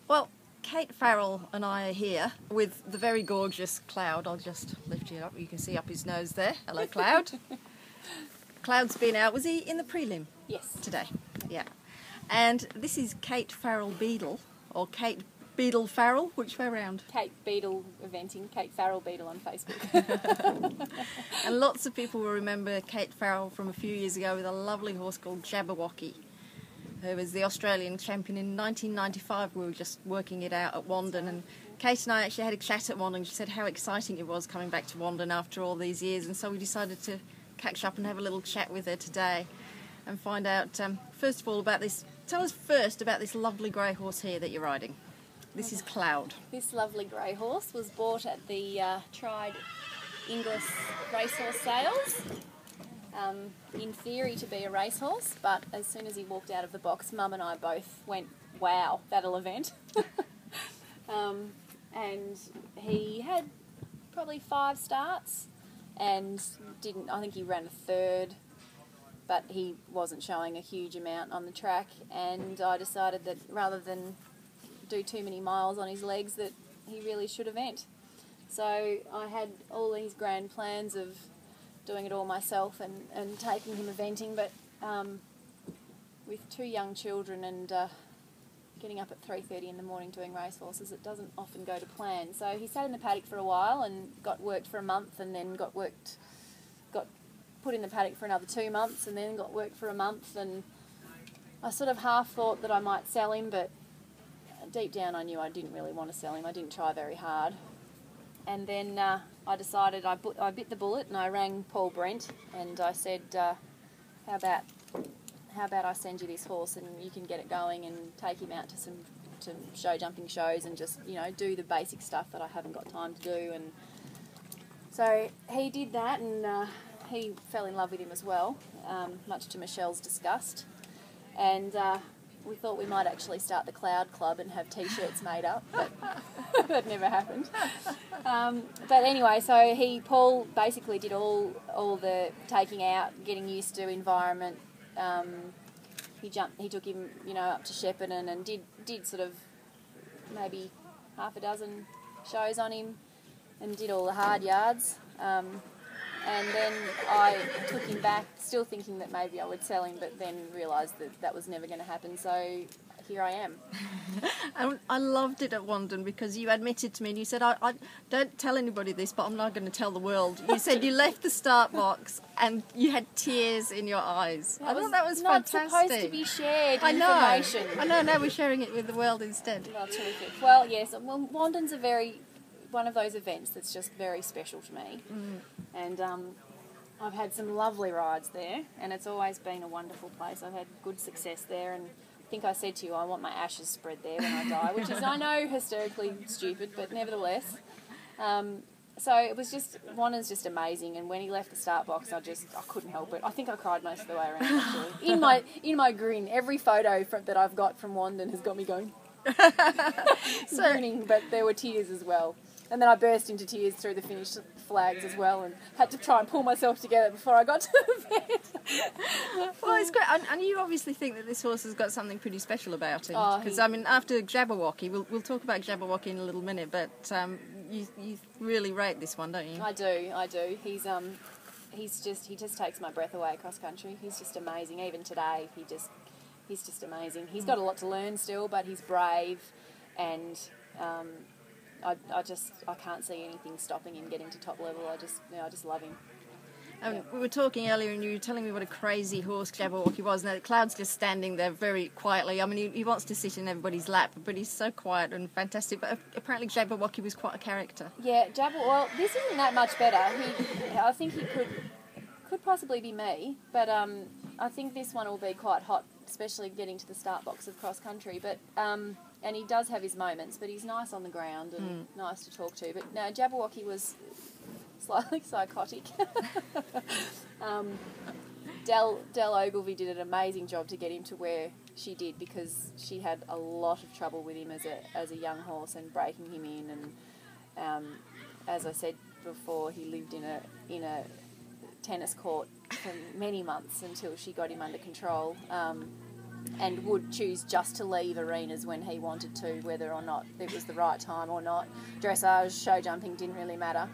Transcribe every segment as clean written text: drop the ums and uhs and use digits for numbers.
Well, Kate Farrell and I are here with the very gorgeous Cloud. I'll just lift you up. You can see up his nose there. Hello, Cloud. Cloud's been out. Was he in the prelim? Yes. Today. Yeah. And this is Kate Farrell Beadel, or Kate Beadel Farrell. Which way round? Kate Beadel eventing, Kate Farrell Beadel on Facebook. And lots of people will remember Kate Farrell from a few years ago with a lovely horse called Jabberwocky, who was the Australian champion in 1995. We were just working it out at Wandon, and Kate and I actually had a chat at Wandon. She said how exciting it was coming back to Wandon after all these years, and so we decided to catch up and have a little chat with her today and find out, first of all, about this. Tell us first about this lovely grey horse here that you're riding. This is Cloud. This lovely grey horse was bought at the Tried Inglis Racehorse Sales. In theory to be a racehorse, but as soon as he walked out of the box, Mum and I both went, wow, that'll event. And he had probably 5 starts and I think he ran a third, but he wasn't showing a huge amount on the track, and I decided that rather than do too many miles on his legs that he really should event. So I had all these grand plans of doing it all myself and taking him eventing, but with 2 young children and getting up at 3:30 in the morning doing racehorses, it doesn't often go to plan. So he sat in the paddock for a while and got worked for a month, and then got put in the paddock for another 2 months, and then got worked for a month, and I sort of half thought that I might sell him, but deep down I knew I didn't really want to sell him. I didn't try very hard. And then I decided, I bit the bullet, and I rang Paul Brent and I said, how about I send you this horse and you can get it going and take him out to show jumping shows and just, do the basic stuff that I haven't got time to do. And so he did that, and he fell in love with him as well, much to Michelle's disgust. And we thought we might actually start the Cloud Club and have T-shirts made up, but that never happened. But anyway, so Paul basically did all the taking out, getting used to environment. He took him, up to Shepparton and did sort of maybe half a dozen shows on him and did all the hard yards. And then I took him back, still thinking that maybe I would sell him, but then realised that was never going to happen. So here I am. I loved it at Wandon because you admitted to me, and you said, I don't tell anybody this, but I'm not going to tell the world. You said you left the start box and you had tears in your eyes. I thought that was not fantastic. Supposed to be shared information. I know. Now we're sharing it with the world instead. Well, terrific. Well, yes, Wandon's one of those events that's just very special to me. And I've had some lovely rides there, and it's always been a wonderful place. I've had good success there, and I think I said to you I want my ashes spread there when I die, which is, I know, hysterically stupid, but nevertheless. So it was Wandon's just amazing, and when he left the start box, I couldn't help it. I think I cried most of the way around, actually. In my grin, every photo that I've got from Wandon has got me going grinning, but there were tears as well. And then I burst into tears through the finish flags as well, and had to try and pull myself together before I got to the bed. Well, it's great. And you obviously think that this horse has got something pretty special about him. Because, after Jabberwocky, we'll talk about Jabberwocky in a little minute, but you really rate this one, don't you? I do. He just takes my breath away across country. He's just amazing. Even today, he's just amazing. He's got a lot to learn still, but he's brave, and I can't see anything stopping him getting to top level. I just love him. We were talking earlier, and you were telling me what a crazy horse Jabberwocky was. Now, Cloud's just standing there very quietly. I mean, he wants to sit in everybody's lap, but he's so quiet and fantastic. But apparently Jabberwocky was quite a character. Yeah, well, this isn't that much better. I think he could possibly be me, but I think this one will be quite hot, especially getting to the start box of cross country. But and he does have his moments, but he's nice on the ground and nice to talk to. But no, Jabberwocky was slightly psychotic. Del Ogilvie did an amazing job to get him to where she did, because she had a lot of trouble with him as a young horse and breaking him in. And as I said before, he lived in a tennis court for many months until she got him under control. and would choose just to leave arenas when he wanted to, whether or not it was the right time or not. Dressage, show jumping didn't really matter.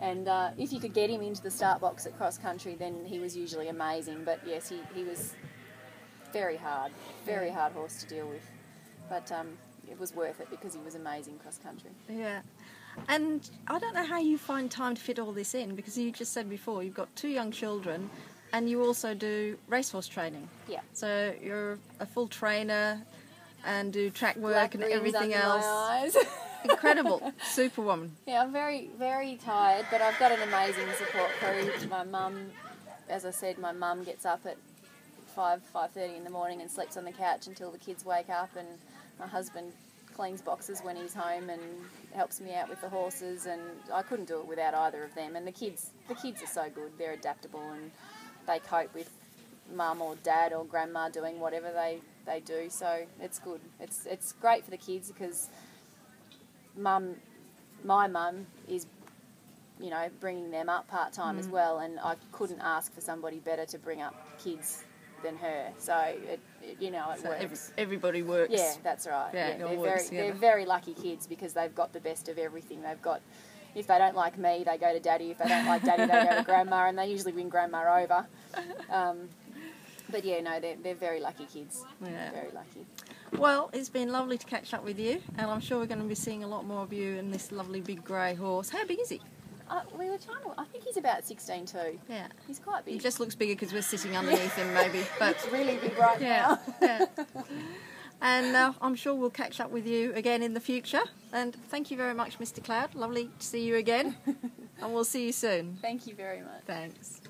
And if you could get him into the start box at cross country, then he was usually amazing. But yes, he was very hard horse to deal with. But it was worth it because he was amazing cross country. Yeah. And I don't know how you find time to fit all this in, because you just said before you've got 2 young children and you also do racehorse training. Yeah. So you're a full trainer and do track work Black and rings everything under else. my eyes. Incredible. Superwoman. Yeah, I'm very, very tired, but I've got an amazing support crew. My mum, as I said, my mum gets up at 5:30 in the morning and sleeps on the couch until the kids wake up, and my husband cleans boxes when he's home and helps me out with the horses, and I couldn't do it without either of them. And the kids are so good. They're adaptable and they cope with mum or dad or grandma doing whatever they do, so it's good. It's great for the kids because my mum is, you know, bringing them up part-time as well, and I couldn't ask for somebody better to bring up kids than her, so it works. Everybody works. Yeah, that's right. Yeah, they're very lucky kids because they've got the best of everything. They've got, if they don't like me, they go to daddy. If they don't like daddy, they go to grandma, and they usually win grandma over. But yeah, no, they're very lucky kids. Yeah. Very lucky. Well, it's been lovely to catch up with you, and I'm sure we're going to be seeing a lot more of you in this lovely big grey horse. How big is he? We were trying to, I think he's about 16 too. Yeah. He's quite big. He just looks bigger because we're sitting underneath him, maybe. But it's really big right now. Yeah. And I'm sure we'll catch up with you again in the future. And thank you very much, Mr. Cloud. Lovely to see you again. And we'll see you soon. Thank you very much. Thanks.